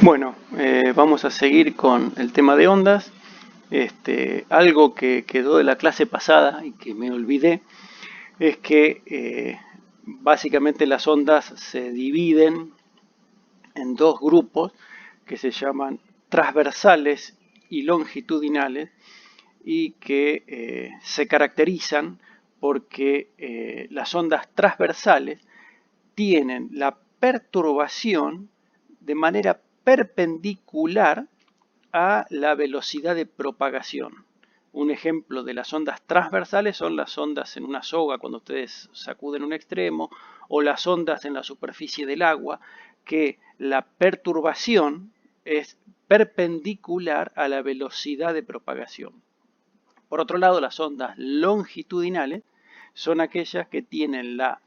Bueno, vamos a seguir con el tema de ondas. Algo que quedó de la clase pasada y que me olvidé es que básicamente las ondas se dividen en dos grupos que se llaman transversales y longitudinales y que se caracterizan porque las ondas transversales tienen la perturbación de manera perpendicular a la velocidad de propagación. Un ejemplo de las ondas transversales son las ondas en una soga cuando ustedes sacuden un extremo, o las ondas en la superficie del agua, que la perturbación es perpendicular a la velocidad de propagación. Por otro lado, las ondas longitudinales son aquellas que tienen la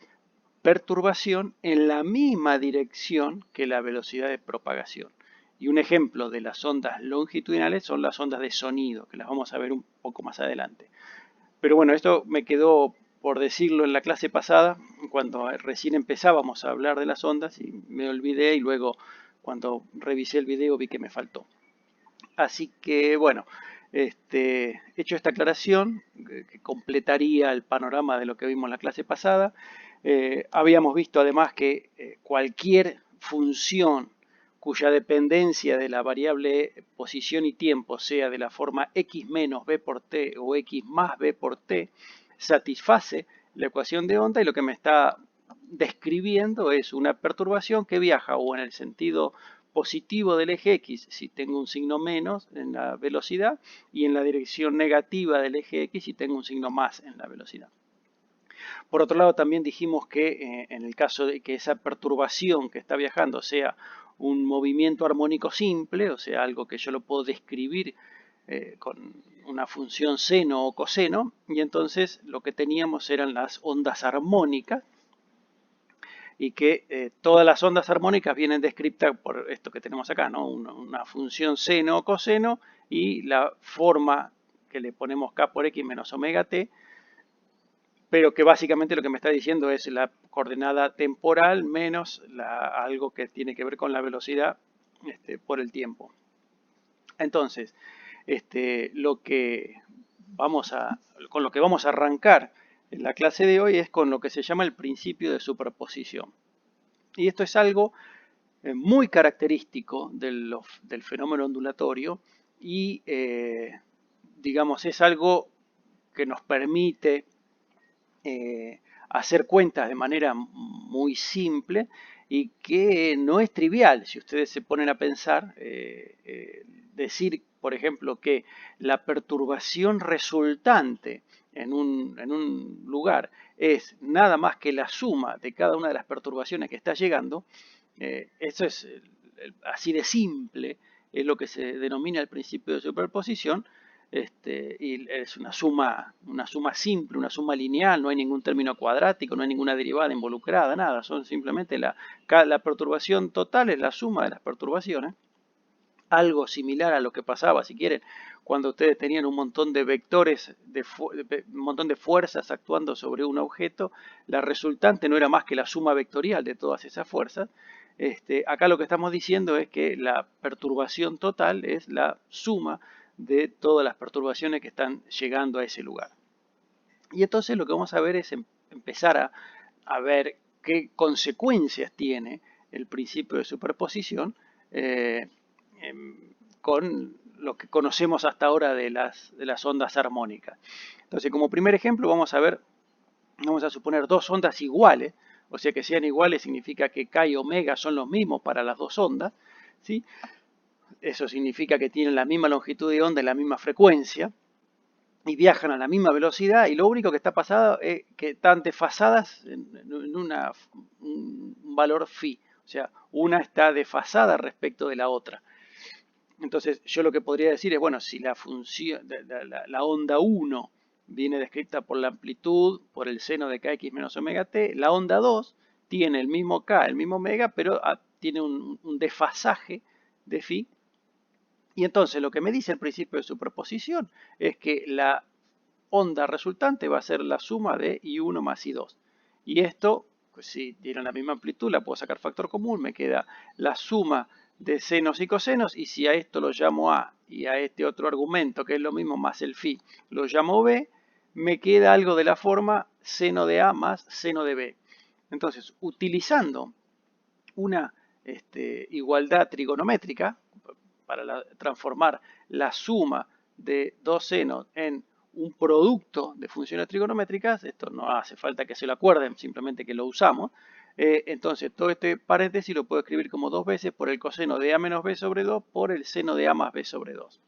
perturbación en la misma dirección que la velocidad de propagación. Y un ejemplo de las ondas longitudinales son las ondas de sonido, que las vamos a ver un poco más adelante. Pero bueno, esto me quedó por decirlo en la clase pasada, cuando recién empezábamos a hablar de las ondas y me olvidé y luego cuando revisé el video vi que me faltó. Así que bueno, hecho esta aclaración, que completaría el panorama de lo que vimos en la clase pasada, habíamos visto además que cualquier función cuya dependencia de la variable posición y tiempo sea de la forma x menos b por t o x más b por t, satisface la ecuación de onda, y lo que me está describiendo es una perturbación que viaja o en el sentido positivo del eje X si tengo un signo menos en la velocidad, y en la dirección negativa del eje X si tengo un signo más en la velocidad. Por otro lado, también dijimos que en el caso de que esa perturbación que está viajando sea un movimiento armónico simple, o sea, algo que yo lo puedo describir con una función seno o coseno, y entonces lo que teníamos eran las ondas armónicas, y que todas las ondas armónicas vienen descritas por esto que tenemos acá, ¿no? Una función seno o coseno y la forma que le ponemos k por x menos omega t, pero que básicamente lo que me está diciendo es la coordenada temporal menos algo que tiene que ver con la velocidad por el tiempo. Entonces, lo que con lo que vamos a arrancar en la clase de hoy es con lo que se llama el principio de superposición. Y esto es algo muy característico del fenómeno ondulatorio y, digamos, es algo que nos permite hacer cuentas de manera muy simple y que no es trivial. Si ustedes se ponen a pensar, decir, por ejemplo, que la perturbación resultante en un lugar es nada más que la suma de cada una de las perturbaciones que está llegando, eso es así de simple, es lo que se denomina el principio de superposición. Y es una suma simple, una suma lineal, no hay ningún término cuadrático, no hay ninguna derivada involucrada, nada, son simplemente la perturbación total es la suma de las perturbaciones. Algo similar a lo que pasaba, si quieren, cuando ustedes tenían un montón de vectores, un montón de fuerzas actuando sobre un objeto, la resultante no era más que la suma vectorial de todas esas fuerzas. Acá lo que estamos diciendo es que la perturbación total es la suma de todas las perturbaciones que están llegando a ese lugar. Y entonces lo que vamos a ver es empezar a ver qué consecuencias tiene el principio de superposición con lo que conocemos hasta ahora de las ondas armónicas. Entonces, como primer ejemplo, vamos a suponer dos ondas iguales, o sea que sean iguales significa que k y omega son los mismos para las dos ondas, ¿sí? Eso significa que tienen la misma longitud de onda y la misma frecuencia, y viajan a la misma velocidad, y lo único que está pasado es que están desfasadas en un valor phi, o sea, una está desfasada respecto de la otra. Entonces yo lo que podría decir es, bueno, si la función, la onda 1 viene descrita por la amplitud, por el seno de kx menos omega t, la onda 2 tiene el mismo k, el mismo omega, pero tiene un desfasaje de phi. Y entonces lo que me dice el principio de superposición es que la onda resultante va a ser la suma de I1 más I2. Y esto, pues si tienen la misma amplitud, la puedo sacar factor común, me queda la suma de senos y cosenos, y si a esto lo llamo A y a este otro argumento, que es lo mismo más el phi, lo llamo B, me queda algo de la forma seno de A más seno de B. Entonces, utilizando una igualdad trigonométrica para transformar la suma de dos senos en un producto de funciones trigonométricas, esto no hace falta que se lo acuerden, simplemente que lo usamos. Entonces todo este paréntesis lo puedo escribir como 2 veces por el coseno de A menos B sobre 2 por el seno de A más B sobre 2.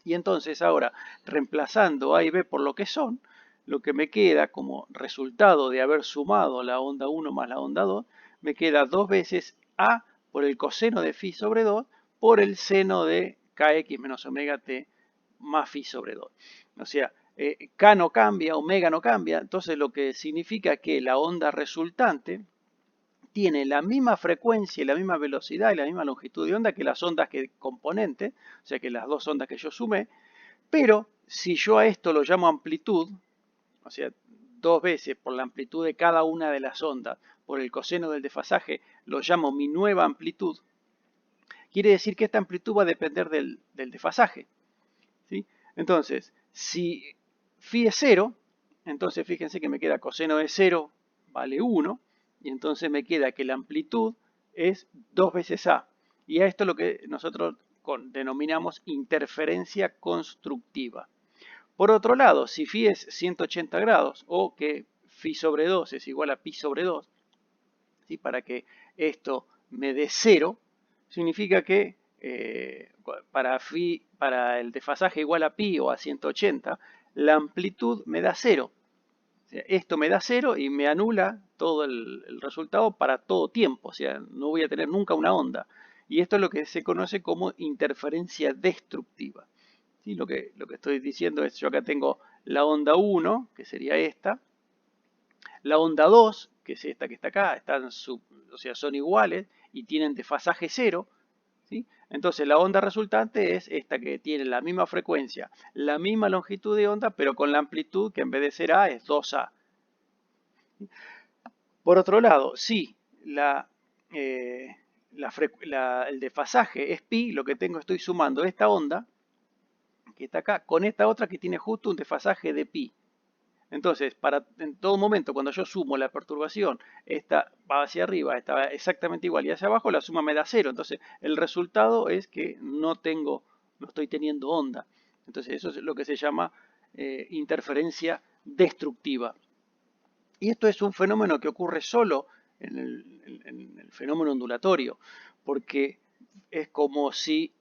Y entonces ahora, reemplazando A y B por lo que son, lo que me queda como resultado de haber sumado la onda 1 más la onda 2, me queda 2 veces A por el coseno de phi sobre 2 por el seno de kx menos omega t más phi sobre 2. O sea, k no cambia, omega no cambia, entonces lo que significa que la onda resultante tiene la misma frecuencia y la misma velocidad y la misma longitud de onda que las ondas que componente, o sea que las dos ondas que yo sumé, pero si yo a esto lo llamo amplitud, o sea, 2 veces por la amplitud de cada una de las ondas, por el coseno del desfasaje, lo llamo mi nueva amplitud, quiere decir que esta amplitud va a depender del desfasaje. ¿Sí? Entonces, si phi es 0, entonces fíjense que me queda coseno de 0 vale 1, y entonces me queda que la amplitud es 2 veces A. Y a esto es lo que nosotros denominamos interferencia constructiva. Por otro lado, si phi es 180 grados o que phi sobre 2 es igual a pi sobre 2, ¿sí? Para que esto me dé 0, significa que para el desfasaje igual a pi o a 180, la amplitud me da 0. O sea, esto me da 0 y me anula todo el resultado para todo tiempo. O sea, no voy a tener nunca una onda. Y esto es lo que se conoce como interferencia destructiva. ¿Sí? Lo que estoy diciendo es, yo acá tengo la onda 1, que sería esta, la onda 2, que es esta que está acá, o sea, son iguales y tienen desfasaje 0. ¿Sí? Entonces la onda resultante es esta que tiene la misma frecuencia, la misma longitud de onda, pero con la amplitud que en vez de ser A es 2A. Por otro lado, si el desfasaje es pi, lo que tengo, estoy sumando esta onda que está acá con esta otra que tiene justo un desfasaje de pi. Entonces, en todo momento, cuando yo sumo la perturbación, esta va hacia arriba, esta va exactamente igual, y hacia abajo la suma me da 0. Entonces, el resultado es que no estoy teniendo onda. Entonces, eso es lo que se llama interferencia destructiva. Y esto es un fenómeno que ocurre solo en el fenómeno ondulatorio, porque es como si,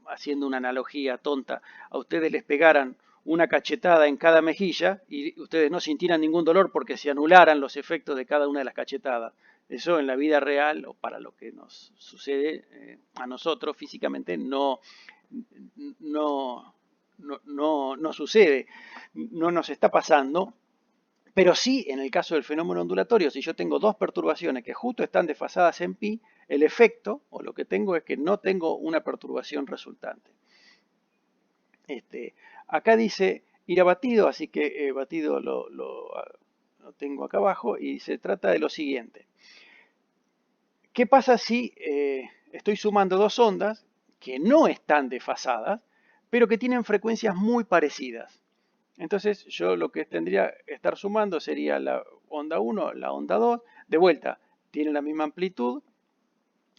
haciendo una analogía tonta, a ustedes les pegaran una cachetada en cada mejilla y ustedes no sintieran ningún dolor porque se anularan los efectos de cada una de las cachetadas. Eso en la vida real, o para lo que nos sucede a nosotros físicamente, no sucede, no nos está pasando. Pero sí, en el caso del fenómeno ondulatorio, si yo tengo dos perturbaciones que justo están desfasadas en pi, el efecto, o lo que tengo, es que no tengo una perturbación resultante. Acá dice ir a batido, así que batido lo tengo acá abajo, y se trata de lo siguiente. ¿Qué pasa si estoy sumando dos ondas que no están desfasadas, pero que tienen frecuencias muy parecidas? Entonces yo lo que tendría que estar sumando sería la onda 1, la onda 2, de vuelta, tienen la misma amplitud,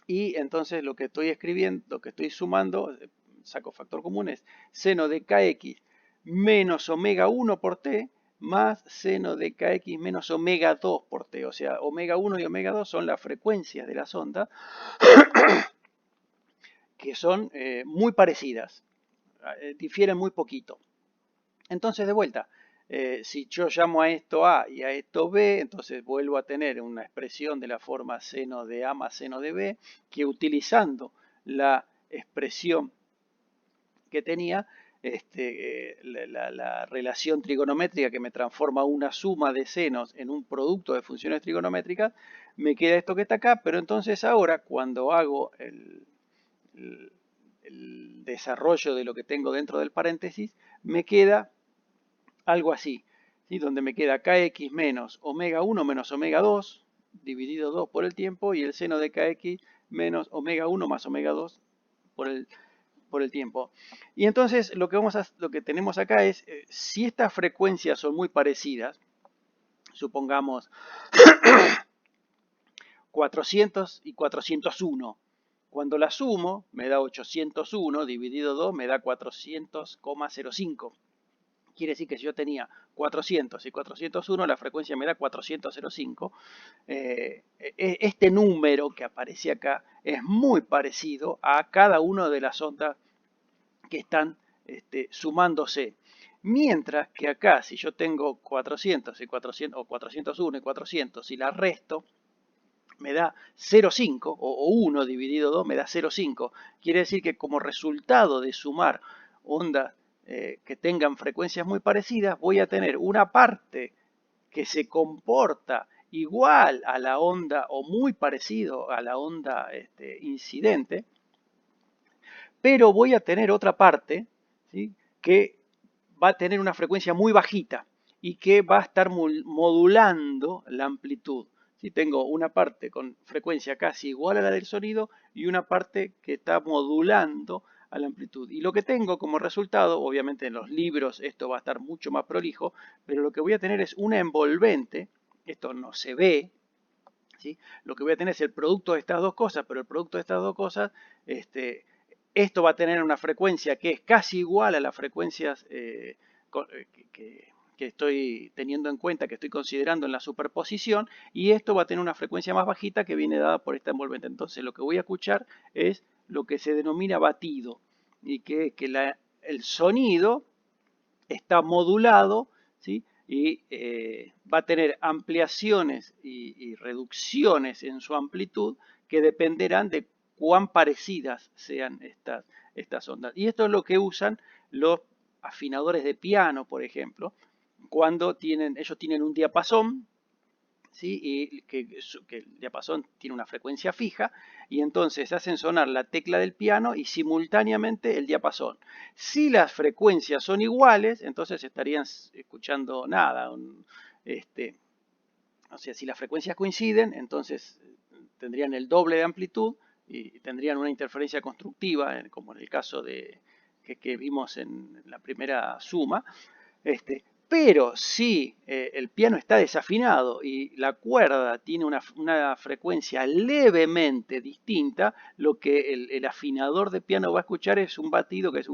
y entonces lo que estoy escribiendo, lo que estoy sumando, saco factor común, es seno de kx menos omega 1 por t más seno de kx menos omega 2 por t. O sea, omega 1 y omega 2 son las frecuencias de las ondas que son muy parecidas, difieren muy poquito. Entonces, de vuelta, si yo llamo a esto A y a esto B, entonces vuelvo a tener una expresión de la forma seno de A más seno de B, que utilizando la expresión que tenía, la relación trigonométrica que me transforma una suma de senos en un producto de funciones trigonométricas, me queda esto que está acá, pero entonces ahora cuando hago el desarrollo de lo que tengo dentro del paréntesis, me queda algo así, ¿sí? Donde me queda kx menos omega 1 menos omega 2, dividido 2 por el tiempo, y el seno de kx menos omega 1 más omega 2 por el tiempo. Y entonces lo que tenemos acá es, si estas frecuencias son muy parecidas, supongamos 400 y 401, cuando la sumo me da 801, dividido 2 me da 400,05. Quiere decir que si yo tenía 400 y 401, la frecuencia me da 400,05. Este número que aparece acá es muy parecido a cada una de las ondas que están sumándose. Mientras que acá, si yo tengo 400 y 400, o 401 y 400, y la resto, me da 0,5, o 1 dividido 2 me da 0,5. Quiere decir que como resultado de sumar ondas que tengan frecuencias muy parecidas, voy a tener una parte que se comporta igual a la onda o muy parecido a la onda incidente, pero voy a tener otra parte, ¿sí?, que va a tener una frecuencia muy bajita y que va a estar modulando la amplitud. ¿Sí? Tengo una parte con frecuencia casi igual a la del sonido y una parte que está modulando a la amplitud. Y lo que tengo como resultado, obviamente en los libros esto va a estar mucho más prolijo, pero lo que voy a tener es una envolvente, esto no se ve, ¿sí? Lo que voy a tener es el producto de estas dos cosas, pero el producto de estas dos cosas, esto va a tener una frecuencia que es casi igual a las frecuencias que estoy teniendo en cuenta, que estoy considerando en la superposición, y esto va a tener una frecuencia más bajita que viene dada por esta envolvente. Entonces lo que voy a escuchar es lo que se denomina batido, y que el sonido está modulado, ¿sí?, y va a tener ampliaciones y reducciones en su amplitud que dependerán de cuán parecidas sean estas ondas. Y esto es lo que usan los afinadores de piano, por ejemplo, cuando ellos tienen un diapasón, ¿sí?, y que el diapasón tiene una frecuencia fija, y entonces hacen sonar la tecla del piano y simultáneamente el diapasón. Si las frecuencias son iguales, entonces estarían escuchando nada. O sea, si las frecuencias coinciden, entonces tendrían el doble de amplitud y tendrían una interferencia constructiva, como en el caso que vimos en la primera suma. Pero si el piano está desafinado y la cuerda tiene una frecuencia levemente distinta, lo que el afinador de piano va a escuchar es un batido que es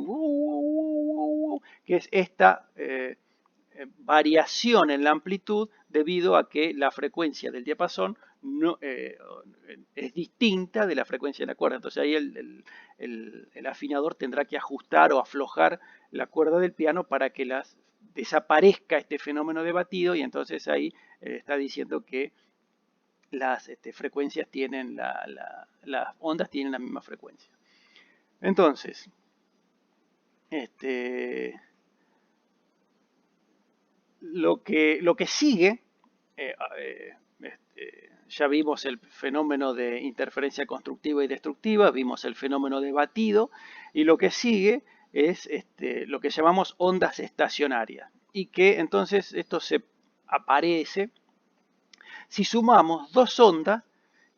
que es esta variación en la amplitud debido a que la frecuencia del diapasón no, es distinta de la frecuencia de la cuerda. Entonces ahí el afinador tendrá que ajustar o aflojar la cuerda del piano para que desaparezca este fenómeno de batido, y entonces ahí está diciendo que las frecuencias tienen las ondas tienen la misma frecuencia. Entonces, lo que sigue, ya vimos el fenómeno de interferencia constructiva y destructiva, vimos el fenómeno de batido, y lo que sigue es lo que llamamos ondas estacionarias, y que entonces esto se aparece si sumamos dos ondas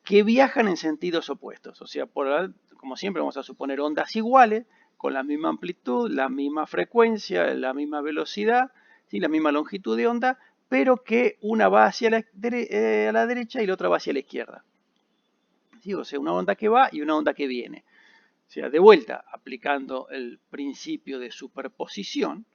que viajan en sentidos opuestos. O sea, como siempre vamos a suponer ondas iguales, con la misma amplitud, la misma frecuencia, la misma velocidad, ¿sí?, la misma longitud de onda, pero que una va hacia la derecha y la otra va hacia la izquierda. ¿Sí? O sea, una onda que va y una onda que viene. O sea, de vuelta, aplicando el principio de superposición,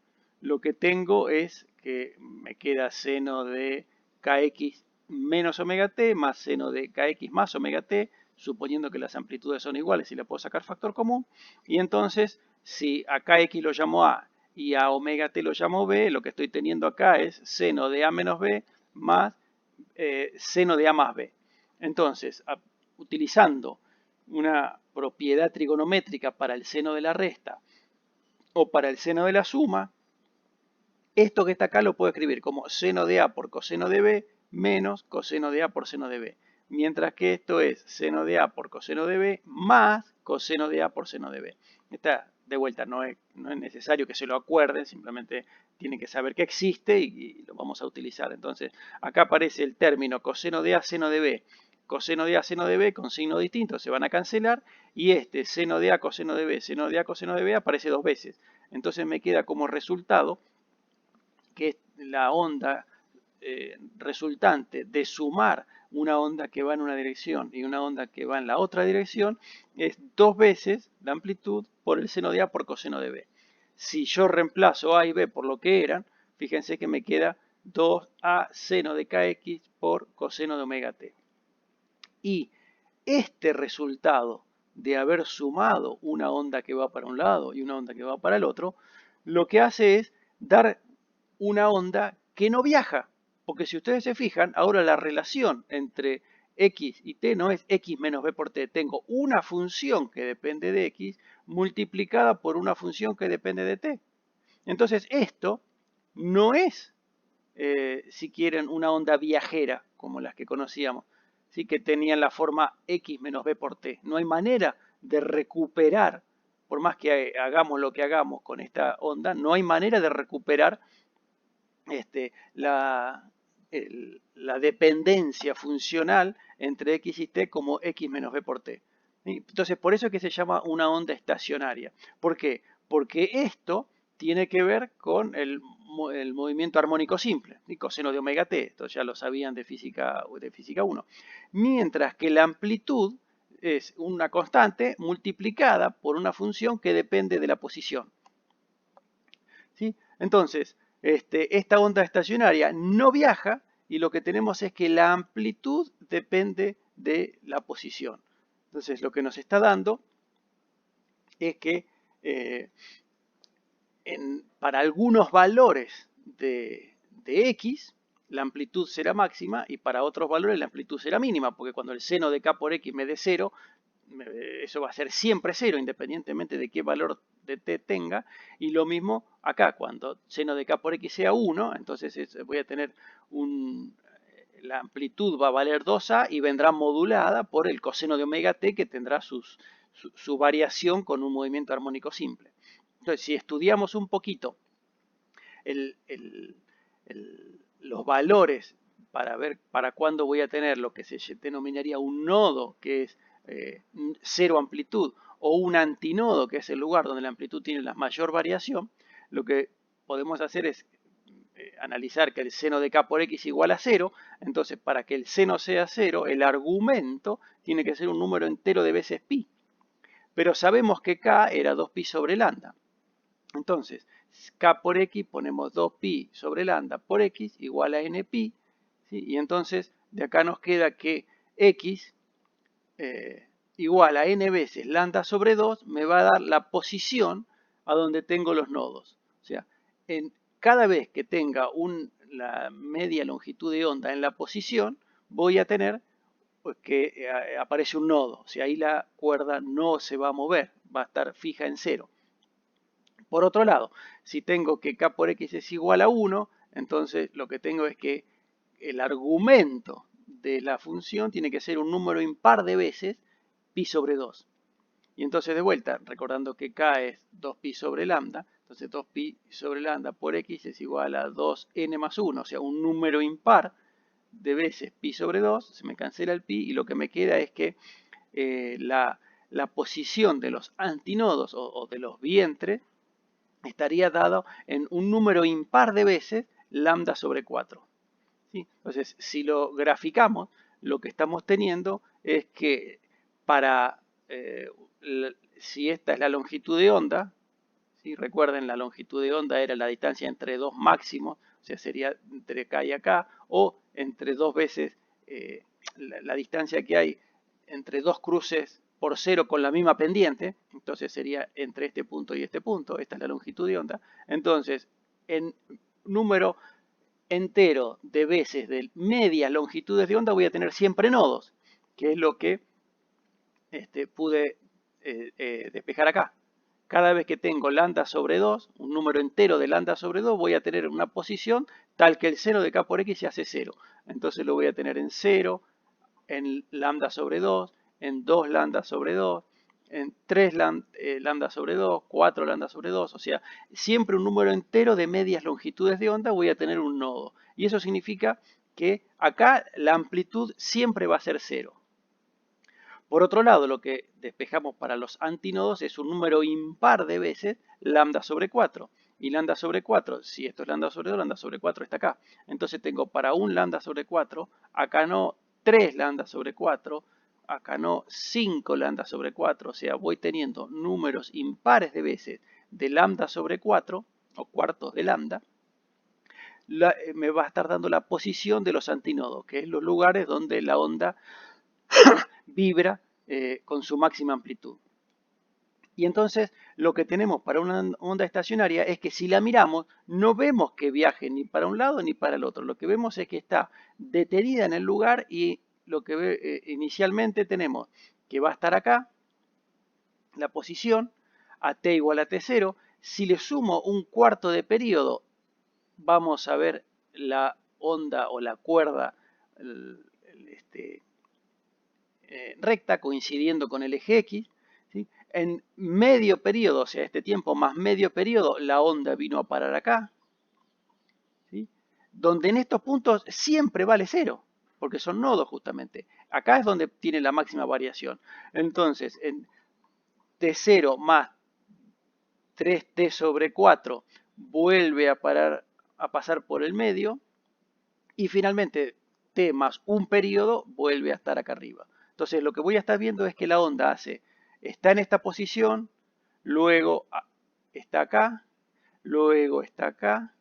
lo que tengo es que me queda seno de kx menos omega t más seno de kx más omega t, suponiendo que las amplitudes son iguales y le puedo sacar factor común. Y entonces, si a kx lo llamo a y a omega t lo llamo b, lo que estoy teniendo acá es seno de a menos b más seno de a más b. Entonces, utilizando una propiedad trigonométrica para el seno de la resta o para el seno de la suma, esto que está acá lo puedo escribir como seno de a por coseno de b menos coseno de a por seno de b. Mientras que esto es seno de a por coseno de b más coseno de a por seno de b. Esta, de vuelta, no es necesario que se lo acuerden, simplemente tienen que saber que existe y lo vamos a utilizar. Entonces, acá aparece el término coseno de a seno de b coseno de A, seno de B con signo distinto se van a cancelar y este seno de A, coseno de B, seno de A, coseno de B aparece dos veces. Entonces me queda como resultado que la onda resultante de sumar una onda que va en una dirección y una onda que va en la otra dirección es dos veces la amplitud por el seno de A por coseno de B. Si yo reemplazo A y B por lo que eran, fíjense que me queda 2A seno de kx por coseno de omega t. Y este resultado de haber sumado una onda que va para un lado y una onda que va para el otro, lo que hace es dar una onda que no viaja. Porque si ustedes se fijan, ahora la relación entre x y t no es x menos b por t. Tengo una función que depende de x multiplicada por una función que depende de t. Entonces esto no es, si quieren, una onda viajera como las que conocíamos, ¿sí? Que tenían la forma x menos b por t. No hay manera de recuperar, por más que hagamos lo que hagamos con esta onda, no hay manera de recuperar la dependencia funcional entre x y t como x menos b por t. Entonces, por eso es que se llama una onda estacionaria. ¿Por qué? Porque esto tiene que ver con el movimiento armónico simple, coseno de omega t. Esto ya lo sabían de física 1. Mientras que la amplitud es una constante multiplicada por una función que depende de la posición. ¿Sí? Entonces, esta onda estacionaria no viaja y lo que tenemos es que la amplitud depende de la posición. Entonces, lo que nos está dando es que para algunos valores de x, la amplitud será máxima y para otros valores la amplitud será mínima, porque cuando el seno de k por x me dé 0, eso va a ser siempre 0, independientemente de qué valor de t tenga. Y lo mismo acá, cuando seno de k por x sea 1, entonces voy a tener la amplitud va a valer 2a y vendrá modulada por el coseno de omega t, que tendrá su variación con un movimiento armónico simple. Entonces, si estudiamos un poquito los valores para ver para cuándo voy a tener lo que se denominaría un nodo, que es cero amplitud, o un antinodo, que es el lugar donde la amplitud tiene la mayor variación, lo que podemos hacer es analizar que el seno de k por x igual a 0. Entonces, para que el seno sea 0, el argumento tiene que ser un número entero de veces pi. Pero sabemos que k era 2pi sobre lambda. Entonces, k por x ponemos 2pi sobre lambda por x igual a npi, ¿sí? Y entonces de acá nos queda que x igual a n veces lambda sobre 2 me va a dar la posición a donde tengo los nodos. O sea, cada vez que tenga la media longitud de onda en la posición, voy a tener que aparece un nodo. O sea, ahí la cuerda no se va a mover, va a estar fija en 0. Por otro lado, si tengo que k por x es igual a 1, entonces lo que tengo es que el argumento de la función tiene que ser un número impar de veces pi sobre 2. Y entonces de vuelta, recordando que k es 2pi sobre lambda, entonces 2pi sobre lambda por x es igual a 2n más 1, o sea, un número impar de veces pi sobre 2, se me cancela el pi y lo que me queda es que la posición de los antinodos o de los vientres estaría dado en un número impar de veces lambda sobre 4. ¿Sí? Entonces, si lo graficamos, lo que estamos teniendo es que si esta es la longitud de onda, ¿sí? Recuerden, la longitud de onda era la distancia entre dos máximos, o sea, sería entre acá y acá, o entre dos veces la distancia que hay entre dos cruces por 0 con la misma pendiente, entonces sería entre este punto y este punto, esta es la longitud de onda. Entonces, en número entero de veces de medias longitudes de onda voy a tener siempre nodos, que es lo que pude despejar acá. Cada vez que tengo lambda sobre 2, un número entero de lambda sobre 2, voy a tener una posición tal que el seno de k por x se hace 0. Entonces lo voy a tener en 0, en lambda sobre 2, en 2 lambda sobre 2, en 3 lambda sobre 2, 4 lambda sobre 2, o sea, siempre un número entero de medias longitudes de onda voy a tener un nodo. Y eso significa que acá la amplitud siempre va a ser 0. Por otro lado, lo que despejamos para los antinodos es un número impar de veces lambda sobre 4. Y lambda sobre 4, si esto es lambda sobre 2, lambda sobre 4 está acá. Entonces tengo para un lambda sobre 4, acá no 3 lambda sobre 4, acá no 5 lambda sobre 4. O sea, voy teniendo números impares de veces de lambda sobre 4, o cuartos de lambda, me va a estar dando la posición de los antinodos, que es los lugares donde la onda vibra con su máxima amplitud. Y entonces lo que tenemos para una onda estacionaria es que si la miramos no vemos que viaje ni para un lado ni para el otro. Lo que vemos es que está detenida en el lugar y lo que inicialmente tenemos que va a estar acá, la posición, a t igual a t0. Si le sumo un cuarto de periodo, vamos a ver la onda o la cuerda recta coincidiendo con el eje X. ¿Sí? En medio periodo, o sea, este tiempo más medio periodo, la onda vino a parar acá, ¿sí? Donde en estos puntos siempre vale 0, porque son nodos justamente. Acá es donde tiene la máxima variación. Entonces, en T0 más 3T sobre 4 vuelve a pasar por el medio y finalmente T más un periodo vuelve a estar acá arriba. Entonces lo que voy a estar viendo es que la onda está en esta posición, luego está acá, luego está acá,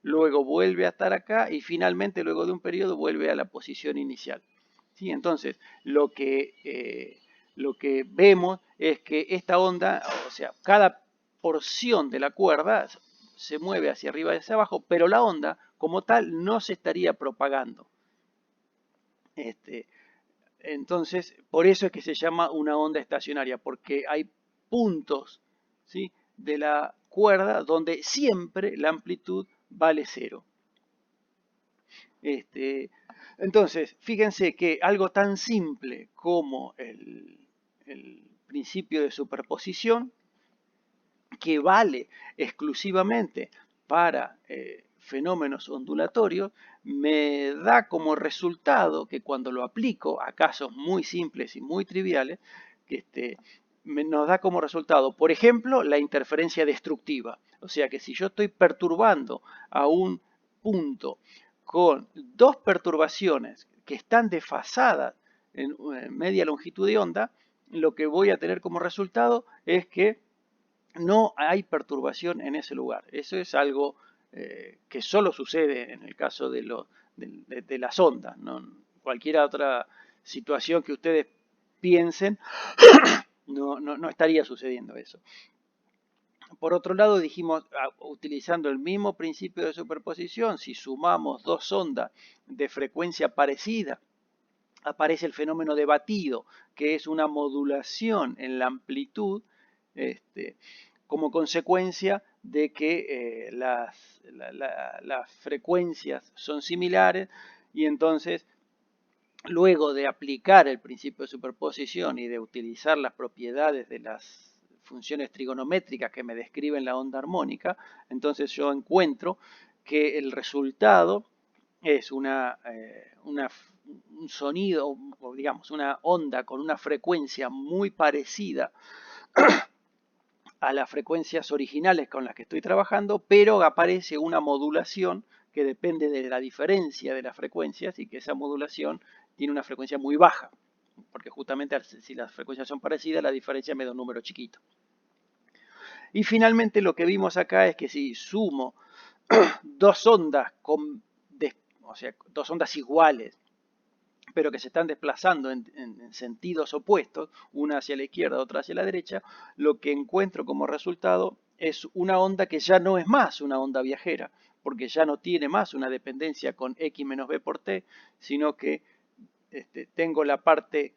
luego vuelve a estar acá y finalmente luego de un periodo vuelve a la posición inicial. ¿Sí? Entonces lo que vemos es que esta onda, o sea, cada porción de la cuerda se mueve hacia arriba y hacia abajo, pero la onda como tal no se estaría propagando. Entonces, por eso es que se llama una onda estacionaria, porque hay puntos, ¿sí?, de la cuerda donde siempre la amplitud vale 0. Entonces, fíjense que algo tan simple como el principio de superposición, que vale exclusivamente para fenómenos ondulatorios, me da como resultado que cuando lo aplico a casos muy simples y muy triviales, nos da como resultado, por ejemplo, la interferencia destructiva. O sea que si yo estoy perturbando a un punto con dos perturbaciones que están desfasadas en media longitud de onda, lo que voy a tener como resultado es que no hay perturbación en ese lugar. Eso es algo que solo sucede en el caso de las ondas. ¿No? Cualquier otra situación que ustedes piensen, no estaría sucediendo eso. Por otro lado, dijimos, utilizando el mismo principio de superposición, si sumamos dos ondas de frecuencia parecida, aparece el fenómeno de batido, que es una modulación en la amplitud, como consecuencia de que las frecuencias son similares y entonces luego de aplicar el principio de superposición y de utilizar las propiedades de las funciones trigonométricas que me describen la onda armónica, entonces yo encuentro que el resultado es un sonido, o digamos, una onda con una frecuencia muy parecida a las frecuencias originales con las que estoy trabajando, pero aparece una modulación que depende de la diferencia de las frecuencias y que esa modulación tiene una frecuencia muy baja, porque justamente si las frecuencias son parecidas, la diferencia me da un número chiquito. Y finalmente lo que vimos acá es que si sumo dos ondas, o sea, dos ondas iguales, pero que se están desplazando en sentidos opuestos, una hacia la izquierda, otra hacia la derecha, lo que encuentro como resultado es una onda que ya no es más una onda viajera, porque ya no tiene más una dependencia con x menos b por t, sino que tengo la parte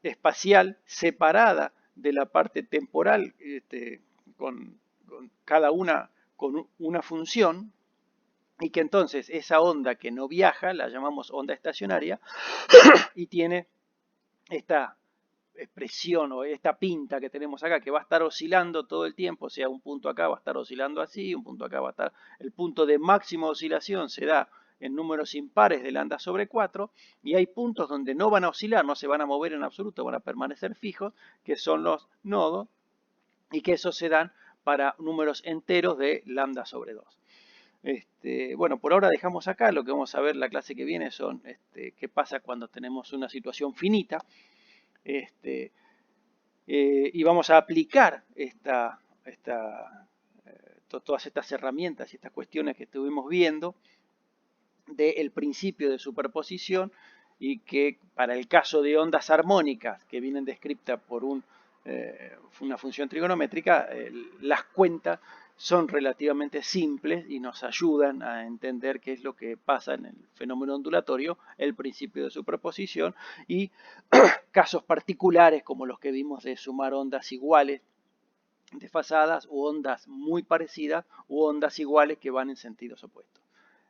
espacial separada de la parte temporal, con cada una con una función, y que entonces esa onda que no viaja la llamamos onda estacionaria y tiene esta expresión o esta pinta que tenemos acá que va a estar oscilando todo el tiempo, o sea, un punto acá va a estar oscilando así, un punto acá va a estar, el punto de máxima oscilación se da en números impares de lambda sobre 4, y hay puntos donde no van a oscilar, no se van a mover en absoluto, van a permanecer fijos, que son los nodos, y que esos se dan para números enteros de lambda sobre 2. Bueno, por ahora dejamos acá. Lo que vamos a ver la clase que viene son qué pasa cuando tenemos una situación finita. Y vamos a aplicar todas estas herramientas y estas cuestiones que estuvimos viendo del principio de superposición, y que para el caso de ondas armónicas que vienen descritas por una función trigonométrica, las cuentas son relativamente simples y nos ayudan a entender qué es lo que pasa en el fenómeno ondulatorio, el principio de superposición, y casos particulares como los que vimos de sumar ondas iguales desfasadas u ondas muy parecidas u ondas iguales que van en sentidos opuestos.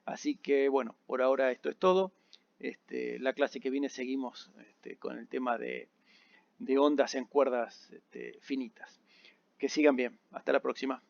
Así que bueno, por ahora esto es todo. La clase que viene seguimos con el tema de ondas en cuerdas finitas. Que sigan bien. Hasta la próxima.